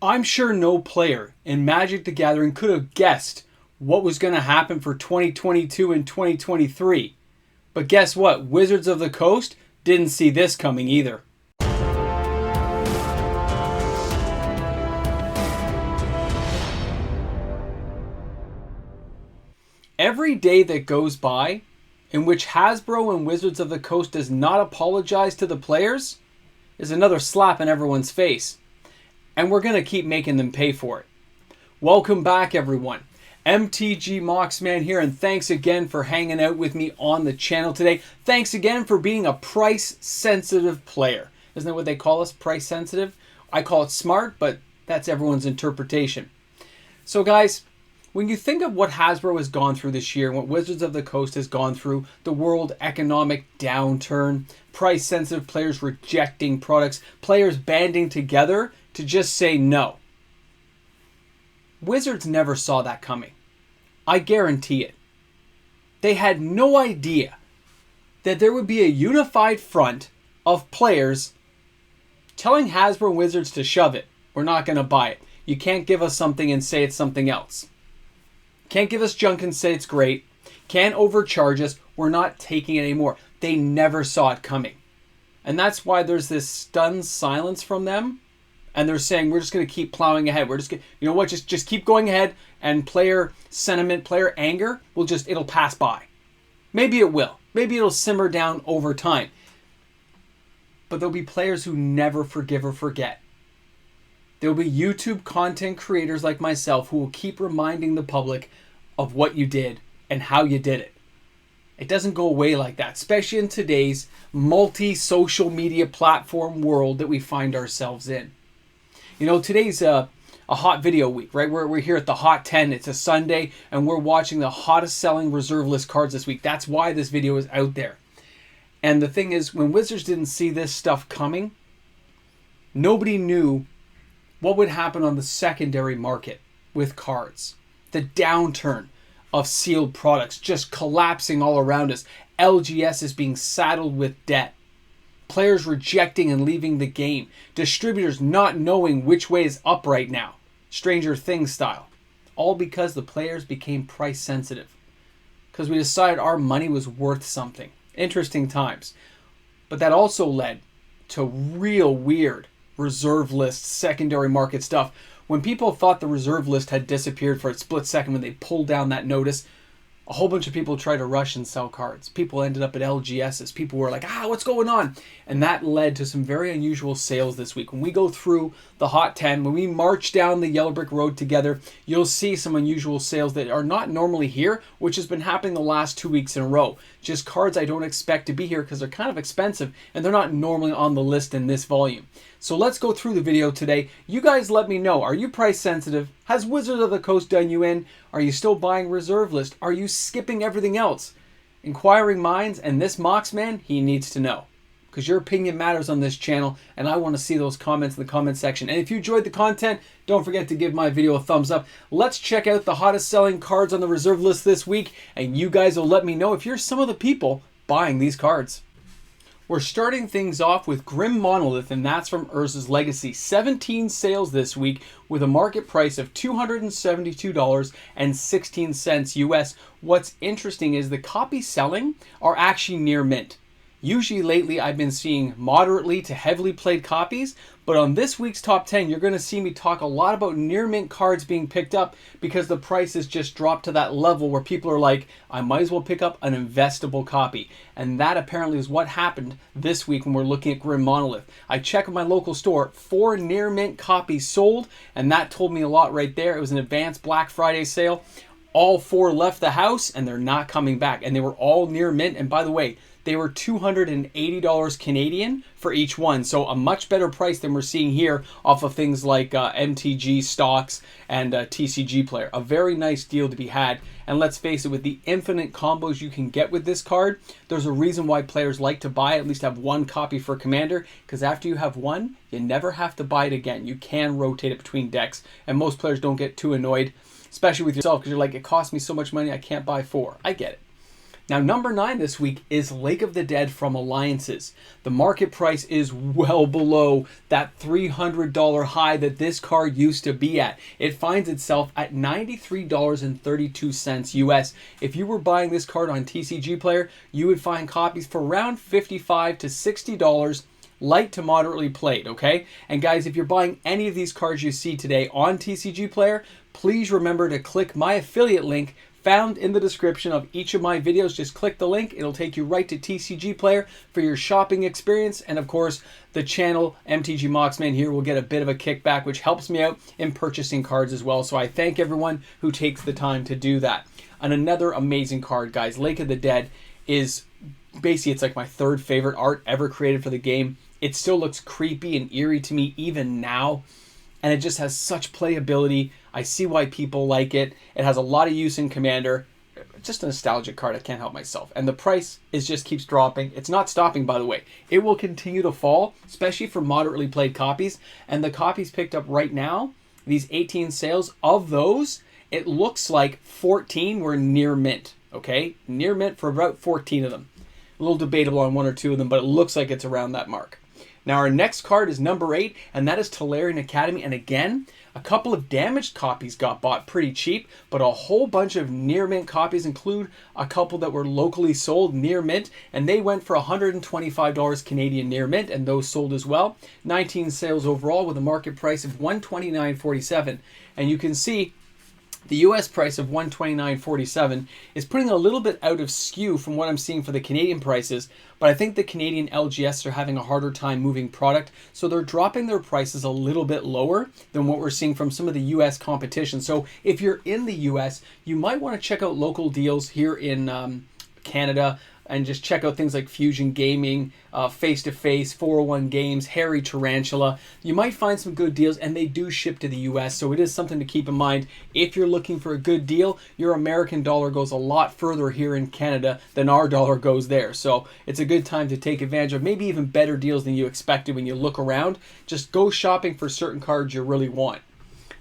I'm sure no player in Magic the Gathering could have guessed what was going to happen for 2022 and 2023. But guess what? Wizards of the Coast didn't see this coming either. Every day that goes by in which Hasbro and Wizards of the Coast does not apologize to the players is another slap in everyone's face. And we're going to keep making them pay for it. Welcome back, everyone. MTG Moxman here, and thanks again for hanging out with me on the channel today. Thanks again for being a price-sensitive player. Isn't that what they call us, price-sensitive? I call it smart, but that's everyone's interpretation. So guys, when you think of what Hasbro has gone through this year, what Wizards of the Coast has gone through, the world economic downturn, price-sensitive players rejecting products, players banding together to just say no. Wizards never saw that coming. I guarantee it. They had no idea that there would be a unified front of players telling Hasbro and Wizards to shove it. We're not going to buy it. You can't give us something and say it's something else. Can't give us junk and say it's great. Can't overcharge us. We're not taking it anymore. They never saw it coming. And that's why there's this stunned silence from them. And they're saying, we're just going to keep plowing ahead. We're just going to, you know what, just keep going ahead. And player sentiment, player anger, it'll pass by. Maybe it will. Maybe it'll simmer down over time. But there'll be players who never forgive or forget. There'll be YouTube content creators like myself who will keep reminding the public of what you did and how you did it. It doesn't go away like that, especially in today's multi-social media platform world that we find ourselves in. You know, today's a hot video week, right? We're here at the Hot 10. It's a Sunday, and we're watching the hottest selling reserve list cards this week. That's why this video is out there. And the thing is, when Wizards didn't see this stuff coming, nobody knew what would happen on the secondary market with cards. The downturn of sealed products just collapsing all around us. LGS is being saddled with debt. Players rejecting and leaving the game. Distributors not knowing which way is up right now. Stranger Things style. All because the players became price sensitive. Because we decided our money was worth something. Interesting times. But that also led to real weird reserve list, secondary market stuff. When people thought the reserve list had disappeared for a split second when they pulled down that notice, a whole bunch of people tried to rush and sell cards. People ended up at LGSs. People were like, what's going on? And that led to some very unusual sales this week. When we go through the Hot 10, when we march down the Yellow Brick Road together, you'll see some unusual sales that are not normally here, which has been happening the last 2 weeks in a row. Just cards I don't expect to be here because they're kind of expensive and they're not normally on the list in this volume. So let's go through the video today. You guys let me know. Are you price sensitive? Has Wizards of the Coast done you in? Are you still buying reserve list? Are you skipping everything else? Inquiring minds, and this Moxman, he needs to know. Because your opinion matters on this channel, and I want to see those comments in the comment section. And if you enjoyed the content, don't forget to give my video a thumbs up. Let's check out the hottest selling cards on the reserve list this week, and you guys will let me know if you're some of the people buying these cards. We're starting things off with Grim Monolith, and that's from Urza's Legacy. 17 sales this week with a market price of $272.16 US. What's interesting is the copies selling are actually near mint. Usually lately I've been seeing moderately to heavily played copies, but on this week's top 10 you're going to see me talk a lot about near mint cards being picked up because the prices just dropped to that level where people are like, I might as well pick up an investable copy. And that apparently is what happened this week when we're looking at Grim Monolith. I checked at my local store, 4 near mint copies sold, and that told me a lot right there. It was an advanced Black Friday sale. All 4 left the house and they're not coming back, and they were all near mint. And by the way, they were $280 Canadian for each one. So a much better price than we're seeing here off of things like MTG stocks and TCG Player. A very nice deal to be had. And let's face it, with the infinite combos you can get with this card, there's a reason why players like to buy, at least have one copy for Commander, because after you have one, you never have to buy it again. You can rotate it between decks, and most players don't get too annoyed, especially with yourself, because you're like, it costs me so much money, I can't buy 4. I get it. Now, number 9 this week is Lake of the Dead from Alliances. The market price is well below that $300 high that this card used to be at. It finds itself at $93.32 US. If you were buying this card on TCG Player, you would find copies for around $55 to $60, light to moderately played, okay? And guys, if you're buying any of these cards you see today on TCG Player, please remember to click my affiliate link found in the description of each of my videos. Just click the link. It'll take you right to TCG Player for your shopping experience. And of course, the channel, MTG Moxman here, will get a bit of a kickback, which helps me out in purchasing cards as well. So I thank everyone who takes the time to do that. And another amazing card, guys. Lake of the Dead is basically, it's like my 3rd favorite art ever created for the game. It still looks creepy and eerie to me even now. And it just has such playability. I see why people like it. It has a lot of use in Commander. Just a nostalgic card. I can't help myself. And the price just keeps dropping. It's not stopping, by the way. It will continue to fall, especially for moderately played copies. And the copies picked up right now, these 18 sales, of those, it looks like 14 were near mint. Okay? Near mint for about 14 of them. A little debatable on 1 or 2 of them, but it looks like it's around that mark. Now, our next card is number 8, and that is Talarian Academy. And again, a couple of damaged copies got bought pretty cheap, but a whole bunch of near mint copies, include a couple that were locally sold near mint, and they went for $125 Canadian near mint, and those sold as well. 19 sales overall with a market price of $129.47. And you can see the US price of $129.47 is putting a little bit out of skew from what I'm seeing for the Canadian prices, but I think the Canadian LGS are having a harder time moving product, so they're dropping their prices a little bit lower than what we're seeing from some of the US competition. So if you're in the US, you might want to check out local deals here in Canada, and just check out things like Fusion Gaming, Face to Face, 401 Games, Harry Tarantula. You might find some good deals, and they do ship to the US, so it is something to keep in mind. If you're looking for a good deal, your American dollar goes a lot further here in Canada than our dollar goes there. So it's a good time to take advantage of maybe even better deals than you expected when you look around. Just go shopping for certain cards you really want.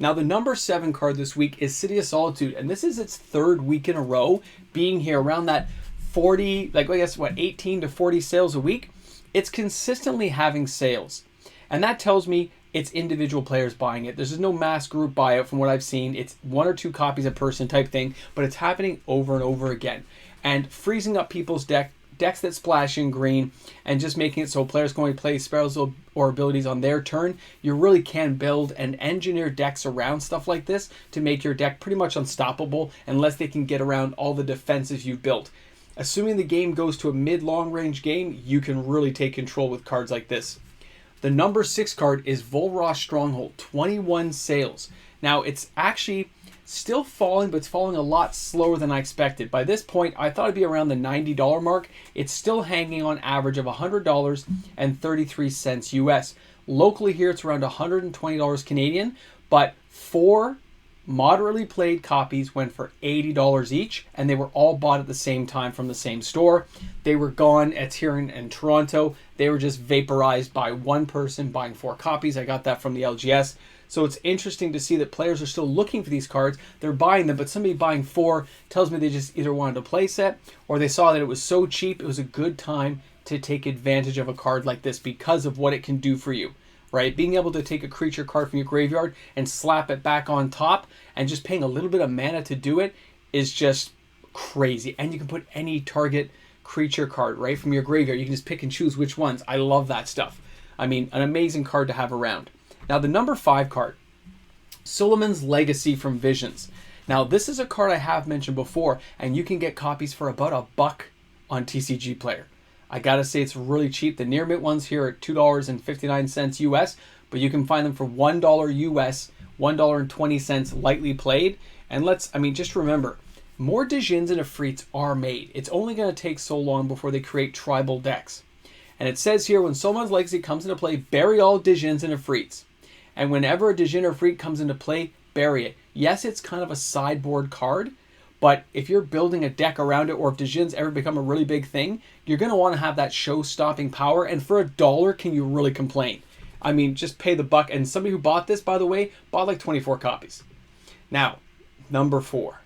Now, the number 7 card this week is City of Solitude, and this is its 3rd week in a row being here around that 40, like I guess what, 18 to 40 sales a week. It's consistently having sales, and that tells me it's individual players buying it. There's no mass group buyout from what I've seen. It's 1 or 2 copies a person type thing, but it's happening over and over again, and freezing up people's decks that splash in green, and just making it so players can only play spells or abilities on their turn. You really can build and engineer decks around stuff like this to make your deck pretty much unstoppable unless they can get around all the defenses you've built. Assuming the game goes to a mid-long range game, you can really take control with cards like this. The number 6 card is Volross Stronghold, 21 sales. Now, it's actually still falling, but it's falling a lot slower than I expected. By this point, I thought it'd be around the $90 mark. It's still hanging on average of $100.33 US. Locally here, it's around $120 Canadian, but 4 moderately played copies went for $80 each, and they were all bought at the same time from the same store. They were gone at here in Toronto. They were just vaporized by one person buying 4 copies. I got that from the LGS. So it's interesting to see that players are still looking for these cards. They're buying them, but somebody buying 4 tells me they just either wanted a play set, or they saw that it was so cheap it was a good time to take advantage of a card like this because of what it can do for you. Right? Being able to take a creature card from your graveyard and slap it back on top, and just paying a little bit of mana to do it, is just crazy. And you can put any target creature card right from your graveyard. You can just pick and choose which ones. I love that stuff. I mean, an amazing card to have around. Now, the number 5 card, Suleiman's Legacy from Visions. Now, this is a card I have mentioned before, and you can get copies for about $1 on TCG Player. I gotta say, it's really cheap. The near mint ones here are $2.59 US, but you can find them for $1 US, $1.20 lightly played. And just remember, more Djinns and Ifrits are made. It's only gonna take so long before they create tribal decks. And it says here, when Suleiman's Legacy comes into play, bury all Djinns and Ifrits. And whenever a Djinn or Ifrit comes into play, bury it. Yes, it's kind of a sideboard card, but if you're building a deck around it, or if Djinns ever become a really big thing, you're going to want to have that show-stopping power. And for $1, can you really complain? I mean, just pay the buck. And somebody who bought this, by the way, bought like 24 copies. Now, number 4.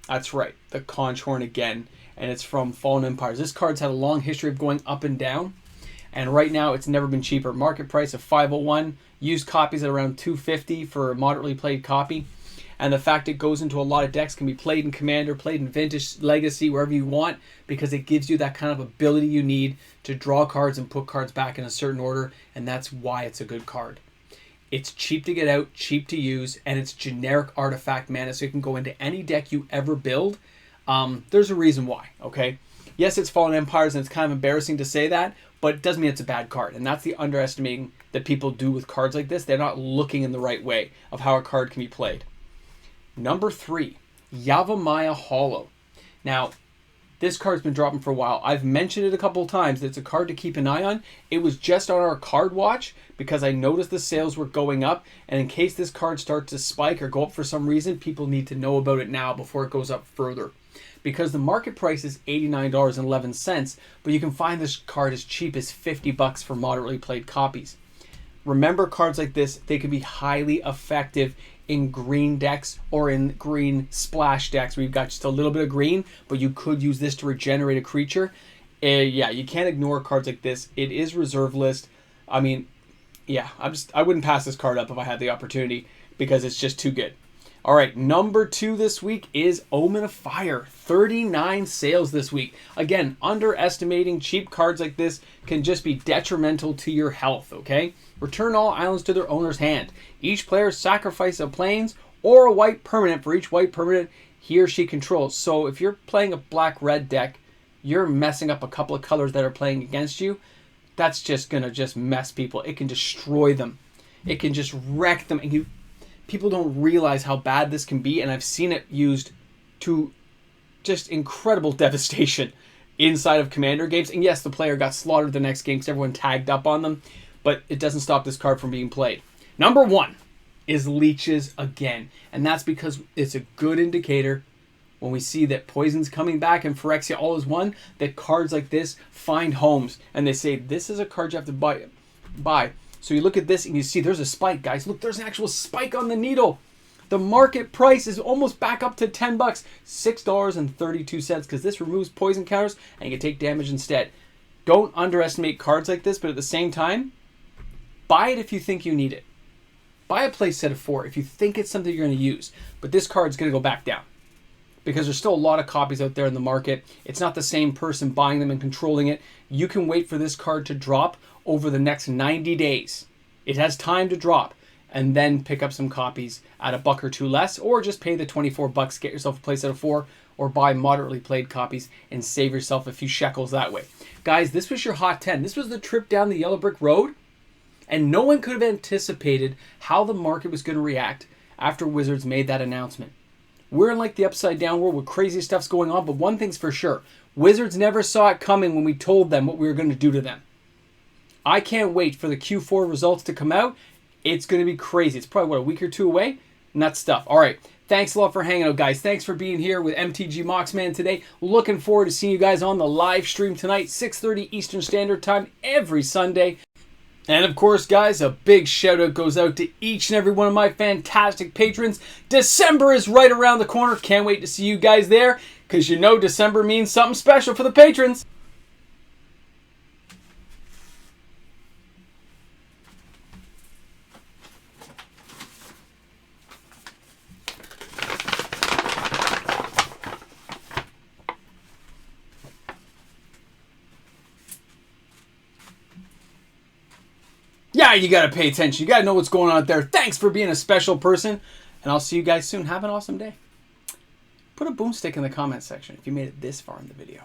That's right, the Conch Horn again. and it's from Fallen Empires. This card's had a long history of going up and down, and right now it's never been cheaper. Market price of $501, used copies at around $250 for a moderately played copy. And the fact it goes into a lot of decks, can be played in Commander, played in Vintage, Legacy, wherever you want, because it gives you that kind of ability you need to draw cards and put cards back in a certain order, and that's why it's a good card. It's cheap to get out, cheap to use, and it's generic artifact mana, so it can go into any deck you ever build. There's a reason why, okay? Yes, it's Fallen Empires, and it's kind of embarrassing to say that, but it doesn't mean it's a bad card, and that's the underestimating that people do with cards like this. They're not looking in the right way of how a card can be played. Number 3, Yavamaya Hollow. Now, this card's been dropping for a while. I've mentioned it a couple of times that it's a card to keep an eye on. It was just on our card watch because I noticed the sales were going up, and in case this card starts to spike or go up for some reason, people need to know about it now before it goes up further. Because the market price is $89.11, but you can find this card as cheap as $50 for moderately played copies. Remember, cards like this, they can be highly effective in green decks or in green splash decks where you've got just a little bit of green, but you could use this to regenerate a creature. Yeah, you can't ignore cards like this. It is reserve list. I mean, yeah, I wouldn't pass this card up if I had the opportunity because it's just too good. All right, number 2 this week is Omen of Fire. 39 sales this week. Again, underestimating cheap cards like this can just be detrimental to your health, okay? Return all islands to their owner's hand. Each player sacrifices a plains or a white permanent for each white permanent he or she controls. So if you're playing a black-red deck, you're messing up a couple of colors that are playing against you. That's just going to just mess people. It can destroy them. It can just wreck them. And people don't realize how bad this can be, and I've seen it used to just incredible devastation inside of Commander games. And yes, the player got slaughtered the next game because everyone tagged up on them, but it doesn't stop this card from being played. Number 1 is Leeches again, and that's because it's a good indicator when we see that Poison's coming back and Phyrexia all is one, that cards like this find homes, and they say, this is a card you have to buy. So you look at this and you see there's a spike, guys. Look, there's an actual spike on the needle. The market price is almost back up to $10, $6.32, because this removes poison counters and you can take damage instead. Don't underestimate cards like this, but at the same time, buy it if you think you need it. Buy a play set of 4 if you think it's something you're going to use. But this card's going to go back down because there's still a lot of copies out there in the market. It's not the same person buying them and controlling it. You can wait for this card to drop over the next 90 days. It has time to drop, and then pick up some copies at $1 or $2 less, or just pay the $24, get yourself a playset of 4, or buy moderately played copies and save yourself a few shekels that way. Guys, this was your Hot 10. This was the trip down the yellow brick road, and no one could have anticipated how the market was going to react after Wizards made that announcement. We're in like the upside down world with crazy stuff's going on, but one thing's for sure. Wizards never saw it coming when we told them what we were going to do to them. I can't wait for the Q4 results to come out. It's going to be crazy. It's probably, a week or 2 away? Nuts stuff. All right. Thanks a lot for hanging out, guys. Thanks for being here with MTG Moxman today. Looking forward to seeing you guys on the live stream tonight, 6:30 Eastern Standard Time every Sunday. And of course, guys, a big shout out goes out to each and every one of my fantastic patrons. December is right around the corner. Can't wait to see you guys there, because you know December means something special for the patrons. Yeah, you gotta pay attention. You gotta know what's going on out there. Thanks for being a special person, and I'll see you guys soon. Have an awesome day. Put a boomstick in the comment section if you made it this far in the video.